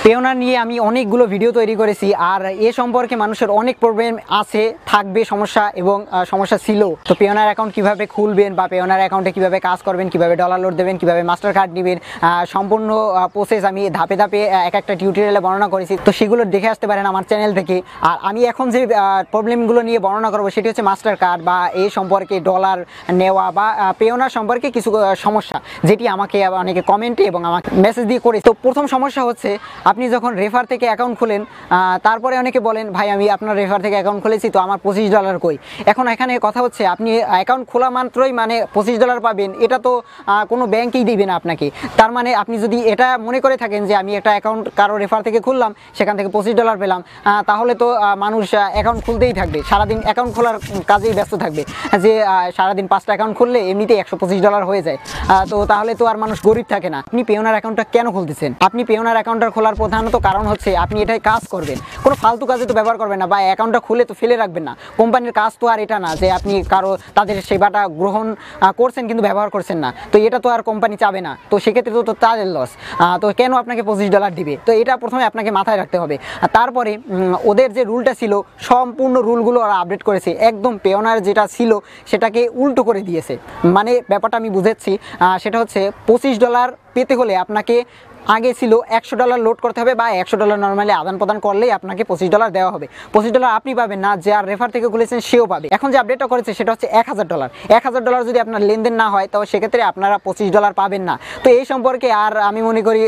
Payoneer নিয়ে আমি অনেকগুলো ভিডিও তৈরি করেছি আর এ সম্পর্কে মানুষের অনেক প্রবলেম আছে, থাকবে সমস্যা এবং সমস্যা ছিল। তো পেওনার অ্যাকাউন্ট কিভাবে খুলবেন বা পেওনার অ্যাকাউন্টে কিভাবে কাজ করবেন, কিভাবে ডলার লোড দেবেন, কিভাবে মাস্টার কার্ড নেবেন, সম্পূর্ণ প্রসেস আমি ধাপে ধাপে এক একটা টিউটোরিয়ালে বর্ণনা করেছি। তো সেগুলো দেখে আসতে পারেন আমার চ্যানেল থেকে। আর আমি এখন যে প্রবলেমগুলো নিয়ে বর্ণনা করবো সেটি হচ্ছে মাস্টার কার্ড বা এই সম্পর্কে ডলার নেওয়া বা পেওনার সম্পর্কে কিছু সমস্যা, যেটি আমাকে অনেকে কমেন্টে এবং আমাকে মেসেজ দিয়ে করেছে। তো প্রথম সমস্যা হচ্ছে, আপনি যখন রেফার থেকে অ্যাকাউন্ট খুলেন, তারপরে অনেকে বলেন ভাই আমি আপনার রেফার থেকে অ্যাকাউন্ট খুলেছি, তো আমার $25 কই। এখন এখানে কথা হচ্ছে, আপনি অ্যাকাউন্ট খোলা মাত্রই মানে $25 পাবেন, এটা তো কোনো ব্যাংকেই দিবে না আপনাকে। তার মানে আপনি যদি এটা মনে করে থাকেন যে আমি একটা অ্যাকাউন্ট কারো রেফার থেকে খুললাম, সেখান থেকে $25 পেলাম, তাহলে তো মানুষ অ্যাকাউন্ট খুলতেই থাকবে, সারাদিন অ্যাকাউন্ট খোলার কাজেই ব্যস্ত থাকবে। যে সারাদিন 5টা অ্যাকাউন্ট খুললে এমনিতেই $125 হয়ে যায়। তো তাহলে তো আর মানুষ গরিব থাকে না। আপনি পেওনার অ্যাকাউন্টটা কেন খুলতেছেন? আপনি পেওনার অ্যাকাউন্টটা খোলার প্রধানত কারণ হচ্ছে আপনি এটাই কাজ করবেন, কোনো ফালতু কাজে তো ব্যবহার করবেন না, বা অ্যাকাউন্টটা খুলে তো ফেলে রাখবেন না। কোম্পানির কাজ তো আর এটা না যে আপনি কারো তাদের সেবাটা গ্রহণ করছেন কিন্তু ব্যবহার করছেন না, তো এটা তো আর কোম্পানি চাবে না। তো সেক্ষেত্রে তো তাদের লস। তো কেন আপনাকে $25 দিবে? তো এটা প্রথমে আপনাকে মাথায় রাখতে হবে। আর তারপরে ওদের যে রুলটা ছিল, সম্পূর্ণ রুলগুলো ওরা আপডেট করেছে, একদম পেওনার যেটা ছিল সেটাকে উল্টো করে দিয়েছে। মানে ব্যাপারটা আমি বুঝাচ্ছি, সেটা হচ্ছে $25 পেতে হলে আপনাকে আগে ছিল $100 লোড করতে হবে, বা $100 নর্মালি আদান প্রদান করলেই আপনাকে $25 দেওয়া হবে। $25 আপনি পাবেন না, যে আর রেফার থেকে খুলেছেন সেও পাবে। এখন যে আপডেটটা করেছে সেটা হচ্ছে $1000। $1000 যদি আপনার লেনদেন না হয়, তো সেক্ষেত্রে আপনারা $25 পাবেন না। তো এই সম্পর্কে আর আমি মনে করি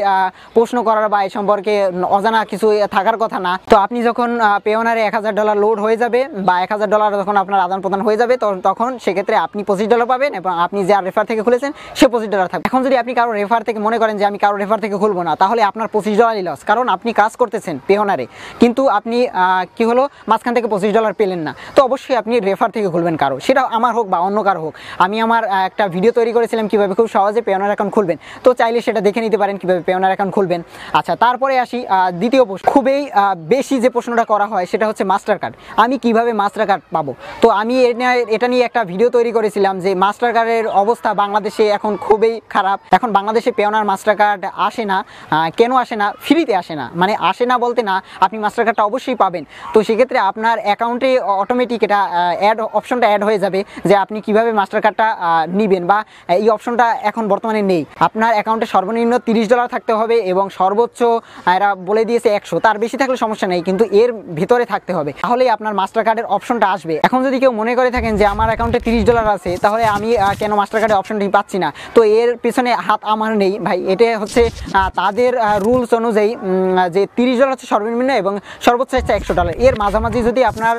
প্রশ্ন করার বা এই সম্পর্কে অজানা কিছু থাকার কথা না। তো আপনি যখন পেওনারে $1000 লোড হয়ে যাবে বা $1000 যখন আপনার আদান প্রদান হয়ে যাবে, তখন সেক্ষেত্রে আপনি $25 পাবেন এবং আপনি যে আর রেফার থেকে খুলেছেন সে $25 থাকবে। এখন যদি আপনি কারো রেফার থেকে মনে করেন যে আমি কারো রেফার থেকে খুলবো না, তাহলে আপনার $25 লস, কারণ আপনি কাজ করতেছেন পেওনারে, কিন্তু আপনি কি হলো মাঝখান থেকে $25 পেলেন না। তো অবশ্যই আপনি রেফার থেকে খুলবেন কারো, সেটা আমার হোক বা অন্য কারো হোক। আমি আমার একটা ভিডিও তৈরি করেছিলাম কিভাবে খুব সহজে পেওনার অ্যাকাউন্ট খুলবেন, তো চাইলে সেটা দেখে নিতে পারেন কিভাবে পেওনার অ্যাকাউন্ট খুলবেন। আচ্ছা, তারপরে আসি দ্বিতীয় প্রশ্ন। খুবই বেশি যে প্রশ্নটা করা হয় সেটা হচ্ছে মাস্টার কার্ড। আমি কিভাবে মাস্টার কার্ড পাবো? তো আমি এটা নিয়ে একটা ভিডিও তৈরি করেছিলাম যে মাস্টার কার্ডের অবস্থা বাংলাদেশে এখন খুবই খারাপ। এখন বাংলাদেশে পেওনার মাস্টার কার্ড আসে না। কেন আসে না? ফ্রিতে আসে না, মানে আসে না বলতে না, আপনি মাস্টার কার্ডটা অবশ্যই পাবেন। তো সেক্ষেত্রে আপনার অ্যাকাউন্টে অটোমেটিক এটা অপশনটা অ্যাড হয়ে যাবে যে আপনি কিভাবে মাস্টার কার্ডটা নেবেন, বা এই অপশনটা এখন বর্তমানে নেই। আপনার অ্যাকাউন্টে সর্বনিম্ন $30 থাকতে হবে এবং সর্বোচ্চ এরা বলে দিয়েছে 100, তার বেশি থাকলে সমস্যা নেই, কিন্তু এর ভিতরে থাকতে হবে, তাহলেই আপনার মাস্টার কার্ডের অপশনটা আসবে। এখন যদি কেউ মনে করে থাকেন যে আমার অ্যাকাউন্টে $30 আছে, তাহলে আমি কেন মাস্টার কার্ডের অপশনটি পাচ্ছি না, তো এর পিছনে হাত আমার নেই ভাই। এটা হচ্ছে তাদের রুলস অনুযায়ী যে $30 হচ্ছে সর্বনিম্ন এবং সর্বোচ্চ হচ্ছে $100। এর মাঝামাঝি যদি আপনার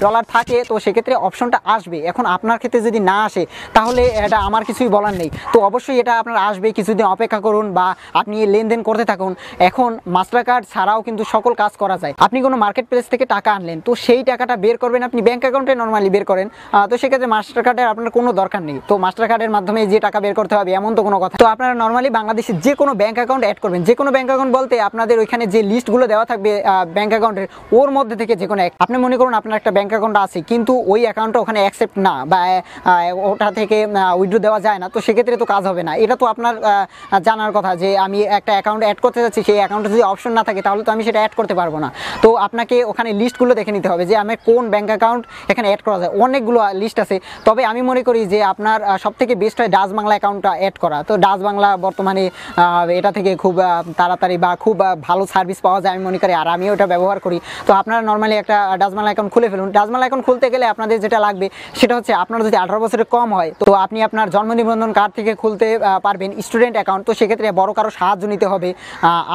ডলার থাকে, তো সেক্ষেত্রে অপশনটা আসবে। এখন আপনার ক্ষেত্রে যদি না আসে, তাহলে এটা আমার কিছুই বলার নেই। তো অবশ্যই এটা আপনার আসবে, কিছুদিন অপেক্ষা করুন বা আপনি লেনদেন করতে থাকুন। এখন মাস্টার কার্ড ছাড়াও কিন্তু সকল কাজ করা যায়। আপনি কোনো মার্কেট প্লেস থেকে টাকা আনলেন, তো সেই টাকাটা বের করবেন আপনি ব্যাঙ্ক অ্যাকাউন্টে নর্মালি বের করেন, তো সেক্ষেত্রে মাস্টার কার্ডের আপনার কোনো দরকার নেই। তো মাস্টার কার্ডের মাধ্যমে যে টাকা বের করতে হবে এমন তো কোনো কথা। তো আপনারা নর্মালি বাংলাদেশে যে কোনো ব্যাঙ্ক অ্যাকাউন্ট অ্যাড করবেন, যে কোনো ব্যাঙ্ক অ্যাকাউন্ট বলতে আপনাদের ওইখানে যে লিস্টগুলো দেওয়া থাকবে ব্যাঙ্ক অ্যাকাউন্টের, ওর মধ্যে থেকে যে কোনো আপনি মনে করুন আপনার একটা ব্যাঙ্ক অ্যাকাউন্ট আছে, কিন্তু ওই অ্যাকাউন্টটা ওখানে অ্যাকসেপ্ট না, বা ওটা থেকে উইথড্র দেওয়া যায় না, তো সেক্ষেত্রে তো কাজ হবে না। এটা তো আপনার জানার কথা যে আমি একটা অ্যাকাউন্ট অ্যাড করতে যাচ্ছি, সেই অ্যাকাউন্টে যদি অপশন না থাকে তাহলে তো আমি সেটা অ্যাড করতে পারবো না। তো আপনাকে ওখানে লিস্টগুলো দেখে নিতে হবে যে আমি কোন ব্যাঙ্ক অ্যাকাউন্ট এখানে অ্যাড করা যায়। অনেকগুলো লিস্ট আছে, তবে আমি মনে করি যে আপনার সবথেকে বেস্ট হয় ডাচ বাংলা অ্যাকাউন্টটা অ্যাড করা। তো ডাচ বাংলা বর্তমানে এটা থেকে খুব তাড়াতাড়ি বা খুব ভালো সার্ভিস পাওয়া যায় আমি মনে করি, আর আমিও এটা ব্যবহার করি। তো আপনারা নর্মালি একটা ডাচ বাংলা অ্যাকাউন্ট খুলে ফেলুন। ডাচ বাংলা অ্যাকাউন্ট খুলতে গেলে আপনাদের যেটা লাগবে সেটা হচ্ছে, আপনার যদি 18 বছরের কম হয়, তো আপনি আপনার জন্ম নিবন্ধন কার্ড থেকে খুলতে পারবেন স্টুডেন্ট অ্যাকাউন্ট। তো সেক্ষেত্রে বড় কারো সাহায্য নিতে হবে।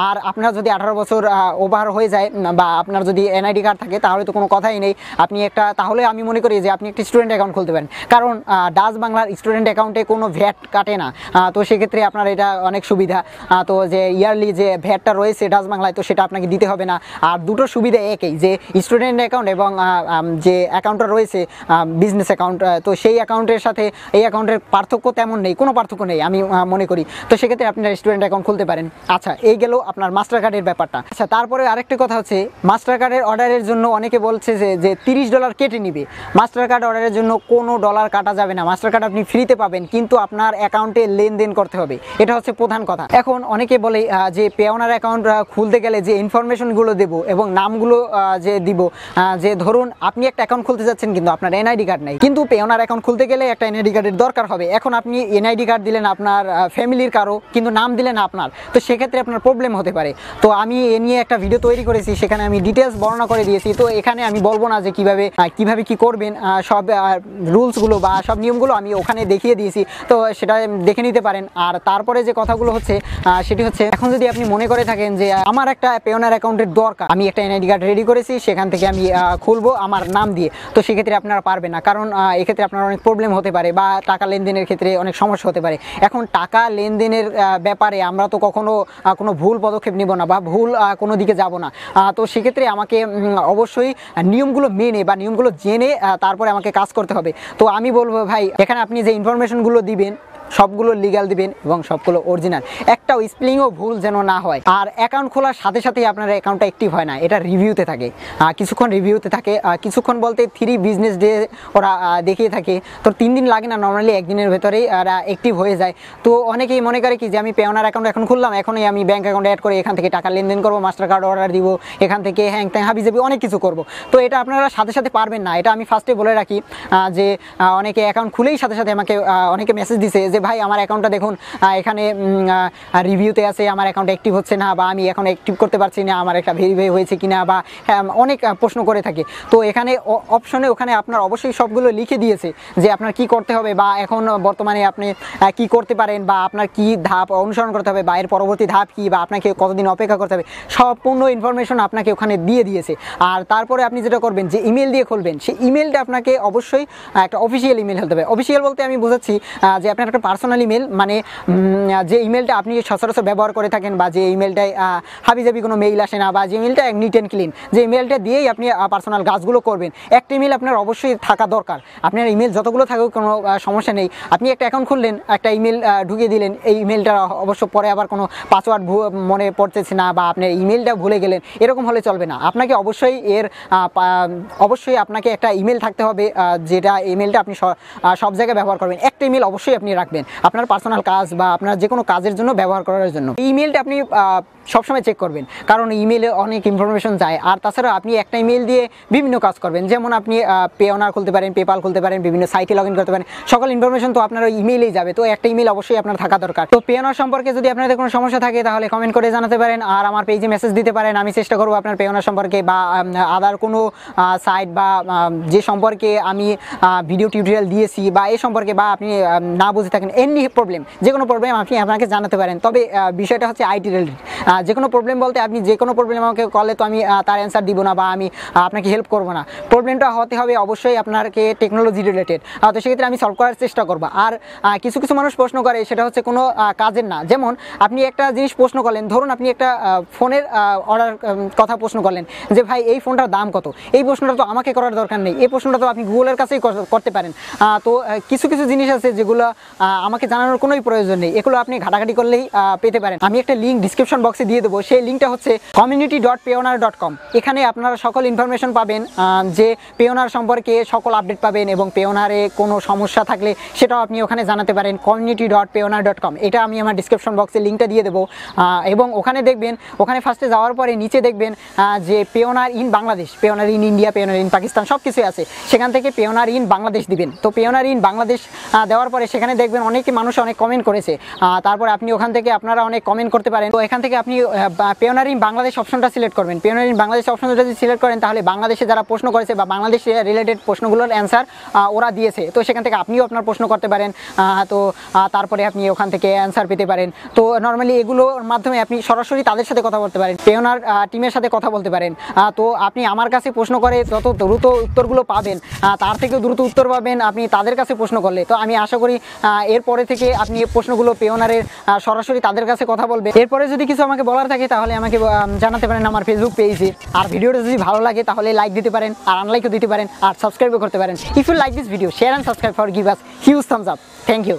আর আপনার যদি 18 বছর ওভার হয়ে যায় বা আপনার যদি এনআইডি কার্ড থাকে, তাহলে তো কোনো কথাই নেই। আপনি তাহলে আমি মনে করি যে আপনি একটা স্টুডেন্ট অ্যাকাউন্ট খুলতে পারেন, কারণ ডাচ বাংলার স্টুডেন্ট অ্যাকাউন্টে কোনো ভ্যাট কাটে না। তো সেক্ষেত্রে আপনার এটা অনেক সুবিধা। তো যে ইয়ারলি যে ভ্যাটটা রয়েছে ডাচ বাংলায়, তো সেটা আপনাকে দিতে হবে না। আর দুটো সুবিধা একই, যে স্টুডেন্ট অ্যাকাউন্ট এবং যে অ্যাকাউন্টটা রয়েছে বিজনেস অ্যাকাউন্ট, তো সেই অ্যাকাউন্টের সাথে এই অ্যাকাউন্টের পার্থক্য তেমন নেই, কোনো পার্থক্য নেই আমি মনে করি। তো সেক্ষেত্রে আপনারা স্টুডেন্ট অ্যাকাউন্ট খুলতে পারেন। আচ্ছা, এই গেল আপনার মাস্টার কার্ডের ব্যাপারটা। আচ্ছা, তারপরে আরেকটি কথা হচ্ছে, মাস্টার কার্ডের অর্ডারের জন্য অনেকে বলছে যে $30 কেটে নিবে। মাস্টার কার্ড অর্ডারের জন্য কোনো ডলার কাটা যাবে না। মাস্টার কার্ড আপনি ফ্রিতে পাবেন, কিন্তু আপনার অ্যাকাউন্টে লেনদেন করতে হবে, এটা হচ্ছে প্রধান কথা। এখন অনেকে অনেকে বলে যে পেওনার অ্যাকাউন্ট খুলতে গেলে যে ইনফরমেশনগুলো দেব এবং নামগুলো যে দিব, যে ধরুন আপনি একটা অ্যাকাউন্ট খুলতে যাচ্ছেন কিন্তু আপনার এনআইডি কার্ড নেই, কিন্তু পেওনার অ্যাকাউন্ট খুলতে গেলে একটা এনআইডি কার্ডের দরকার হবে। এখন আপনি এনআইডি কার্ড দিলেন আপনার ফ্যামিলির কারো, কিন্তু নাম দিলেন আপনার, তো সেক্ষেত্রে আপনার প্রবলেম হতে পারে। তো আমি এ নিয়ে একটা ভিডিও তৈরি করেছি, সেখানে আমি ডিটেলস বর্ণনা করে দিয়েছি। তো এখানে আমি বলবো না যে কিভাবে কি করবেন, সব রুলসগুলো বা সব নিয়মগুলো আমি ওখানে দেখিয়ে দিয়েছি, তো সেটা দেখে নিতে পারেন। আর তারপরে যে কথাগুলো হচ্ছে সেটি হচ্ছে, এখন যদি আপনি মনে করে থাকেন যে আমার একটা পেওনার অ্যাকাউন্টের দরকার, আমি একটা এনআইডি কার্ড রেডি করেছি, সেখান থেকে আমি খুলবো আমার নাম দিয়ে, তো সেক্ষেত্রে আপনারা পারবেন না, কারণ এক্ষেত্রে আপনার অনেক প্রবলেম হতে পারে বা টাকা লেনদেনের ক্ষেত্রে অনেক সমস্যা হতে পারে। এখন টাকা লেনদেনের ব্যাপারে আমরা তো কখনো কোনো ভুল পদক্ষেপ নিব না বা ভুল কোনো দিকে যাব না। তো সেক্ষেত্রে আমাকে অবশ্যই নিয়মগুলো মেনে বা নিয়মগুলো জেনে তারপরে আমাকে কাজ করতে হবে। তো আমি বলবো ভাই, এখানে আপনি যে ইনফরমেশনগুলো দিবেন সবগুলো লিগ্যাল দিবেন এবং সবগুলো অরিজিনাল, একটাও স্পেলিংও ভুল যেন না হয়। আর অ্যাকাউন্ট খোলার সাথে সাথেই আপনার অ্যাকাউন্টটা অ্যাক্টিভ হয় না, এটা রিভিউতে থাকে, কিছুক্ষণ রিভিউতে থাকে, কিছুক্ষণ বলতে 3 বিজনেস ডে ওরা দেখিয়ে থাকে। তো 3 দিন লাগে না, নর্মালি 1 দিনের ভেতরেই অ্যাক্টিভ হয়ে যায়। তো অনেকেই মনে করে কি যে আমি পেওনার অ্যাকাউন্ট এখন খুললাম, এখনই আমি ব্যাঙ্ক অ্যাকাউন্ট অ্যাড করে এখান থেকে টাকা লেনদেন করবো, মাস্টার কার্ড অর্ডার দিব, এখান থেকে হ্যাং ট্যাং হাবিজাবি অনেক কিছু করব। তো এটা আপনারা সাথে সাথে পারবেন না, এটা আমি ফার্স্টে বলে রাখি। যে অনেকে অ্যাকাউন্ট খুলেই সাথে সাথে আমাকে অনেকে মেসেজ দিছে যে ভাই আমার অ্যাকাউন্টটা দেখুন এখানে রিভিউতে আছে, আমার অ্যাকাউন্ট অ্যাক্টিভ হচ্ছে না, বা আমি এখন অ্যাক্টিভ করতে পারছি না, আমার একটা ভেরিফাই হয়েছে কিনা, বা অনেক প্রশ্ন করে থাকে। তো এখানে অপশনে ওখানে আপনার অবশ্যই সবগুলো লিখে দিয়েছে যে আপনার কি করতে হবে, বা এখন বর্তমানে আপনি কি করতে পারেন, বা আপনার কি ধাপ অনুসরণ করতে হবে, বা এর পরবর্তী ধাপ কি, বা আপনাকে কতদিন অপেক্ষা করতে হবে, সম্পূর্ণ ইনফরমেশন আপনাকে ওখানে দিয়ে দিয়েছে। আর তারপরে আপনি যেটা করবেন, যে ইমেল দিয়ে খুলবেন, সেই ইমেলটা আপনাকে অবশ্যই একটা অফিসিয়াল ইমেল হতে হবে। অফিসিয়াল বলতে আমি বোঝাচ্ছি যে আপনার একটা পার্সোনাল ইমেল, মানে যে ইমেলটা আপনি সচরাচর ব্যবহার করে থাকেন, বা যে ইমেলটায় হাবিজাবি কোনো মেইল আসে না, বা যে ইমেলটা নিট অ্যান্ড ক্লিন, যে ইমেলটা দিয়েই আপনি পার্সোনাল কাজগুলো করবেন। একটা ইমেল আপনার অবশ্যই থাকা দরকার। আপনার ইমেল যতগুলো থাকুক কোনো সমস্যা নেই। আপনি একটা অ্যাকাউন্ট খুললেন, একটা ইমেল ঢুকিয়ে দিলেন, এই ইমেলটা অবশ্য পরে আবার কোনো পাসওয়ার্ড মনে পড়তেছে না, বা আপনার ইমেলটা ভুলে গেলেন, এরকম হলে চলবে না। আপনাকে অবশ্যই আপনাকে একটা ইমেল থাকতে হবে, যেটা ইমেলটা আপনি সব জায়গায় ব্যবহার করবেন। একটা ইমেল অবশ্যই আপনি রাখবেন আপনার পার্সোনাল কাজ বা আপনার যে কোনো কাজের জন্য ব্যবহার করার জন্য। এই ইমেলটা আপনি সবসময় চেক করবেন, কারণ ইমেলে অনেক ইনফরমেশন যায়। আর তাছাড়া আপনি একটা ইমেল দিয়ে বিভিন্ন কাজ করবেন, যেমন আপনি পেওনার খুলতে পারেন, পেপাল খুলতে পারেন, বিভিন্ন সাইটে লগ ইন করতে পারেন, সকল ইনফরমেশন তো আপনার ওই ইমেইলেই যাবে। তো একটা ইমেল অবশ্যই আপনার থাকা দরকার। তো পেওনার সম্পর্কে যদি আপনাদের কোনো সমস্যা থাকে তাহলে কমেন্ট করে জানাতে পারেন, আর আমার পেজে মেসেজ দিতে পারেন। আমি চেষ্টা করবো আপনার পেওনার সম্পর্কে বা আদার কোনো সাইট বা যে সম্পর্কে আমি ভিডিও টিউটোরিয়াল দিয়েছি বা এই সম্পর্কে, বা আপনি না বুঝে থাকেন, এনি প্রবলেম, যে কোনো প্রবলেম আপনি আপনাকে জানাতে পারেন। তবে বিষয়টা হচ্ছে আইটি রিলেটেড। যে কোনো প্রবলেম বলতে আপনি যে কোনো প্রবলেম আমাকে করলে তো আমি তার অ্যান্সার দিব না, বা আমি আপনাকে হেল্প করবো না। প্রবলেমটা হতে হবে অবশ্যই আপনাকে টেকনোলজি রিলেটেড, তো সেক্ষেত্রে আমি সলভ করার চেষ্টা করবো। আর কিছু মানুষ প্রশ্ন করে, সেটা হচ্ছে কোনো কাজের না। যেমন আপনি একটা জিনিস প্রশ্ন করলেন, ধরুন আপনি একটা ফোনের অর্ডার কথা প্রশ্ন করলেন যে ভাই এই ফোনটার দাম কত, এই প্রশ্নটা তো আমাকে করার দরকার নেই, এই প্রশ্নটা তো আপনি গুগলের কাছেই করতে পারেন। তো কিছু জিনিস আছে যেগুলো আমাকে জানানোর কোনোই প্রয়োজন নেই, এগুলো আপনি ঘাটাঘাটি করলেই পেতে পারেন। আমি একটা লিঙ্ক ডিসক্রিপশন বক্সে দিয়ে দেবো, সেই লিঙ্কটা হচ্ছে community.payoneer.com। এখানে আপনারা সকল ইনফরমেশন পাবেন, যে পেওনার সম্পর্কে সকল আপডেট পাবেন, এবং পেওনারে কোনো সমস্যা থাকলে সেটাও আপনি ওখানে জানাতে পারেন। community.payoneer.com, এটা আমি আমার ডিসক্রিপশন বক্সে লিঙ্কটা দিয়ে দেবো। এবং ওখানে দেখবেন, ওখানে ফার্স্টে যাওয়ার পরে নিচে দেখবেন যে Payoneer in Bangladesh, Payoneer in India, Payoneer in Pakistan সব কিছু আছে। সেখান থেকে পেওনার ইন বাংলাদেশ দিবেন। তো পেওনার ইন বাংলাদেশ দেওয়ার পরে সেখানে দেখবেন অনেকে মানুষ অনেক কমেন্ট করেছে, তারপরে আপনি ওখান থেকে আপনারা অনেক কমেন্ট করতে পারেন। তো এখান থেকে আপনি পেওনার ইন বাংলাদেশ অপশনটা সিলেক্ট করবেন। পেওনার ইন বাংলাদেশ অপশনটা যদি সিলেক্ট করেন, তাহলে বাংলাদেশে যারা প্রশ্ন করেছে বা বাংলাদেশ রিলেটেড প্রশ্নগুলোর অ্যান্সার ওরা দিয়েছে, তো সেখান থেকে আপনিও আপনার প্রশ্ন করতে পারেন। তো তারপরে আপনি ওখান থেকে অ্যান্সার পেতে পারেন। তো নর্মালি এগুলোর মাধ্যমে আপনি সরাসরি তাদের সাথে কথা বলতে পারেন, পেওনার টিমের সাথে কথা বলতে পারেন। তো আপনি আমার কাছে প্রশ্ন করে যত দ্রুত উত্তরগুলো পাবেন, তার থেকেও দ্রুত উত্তর পাবেন আপনি তাদের কাছে প্রশ্ন করলে। তো আমি আশা করি এরপরে থেকে আপনি প্রশ্নগুলো পেওনারের সরাসরি তাদের কাছে কথা বলবেন। এরপরে যদি কিছু আমাকে বলার থাকে তাহলে আমাকে জানাতে পারেন আমার ফেসবুক পেজে। আর ভিডিওটা যদি ভালো লাগে তাহলে লাইক দিতে পারেন, আর আনলাইকও দিতে পারেন, আর সাবস্ক্রাইবও করতে পারেন। If you like this video, share and subscribe for give us huge thumbs up. Thank you.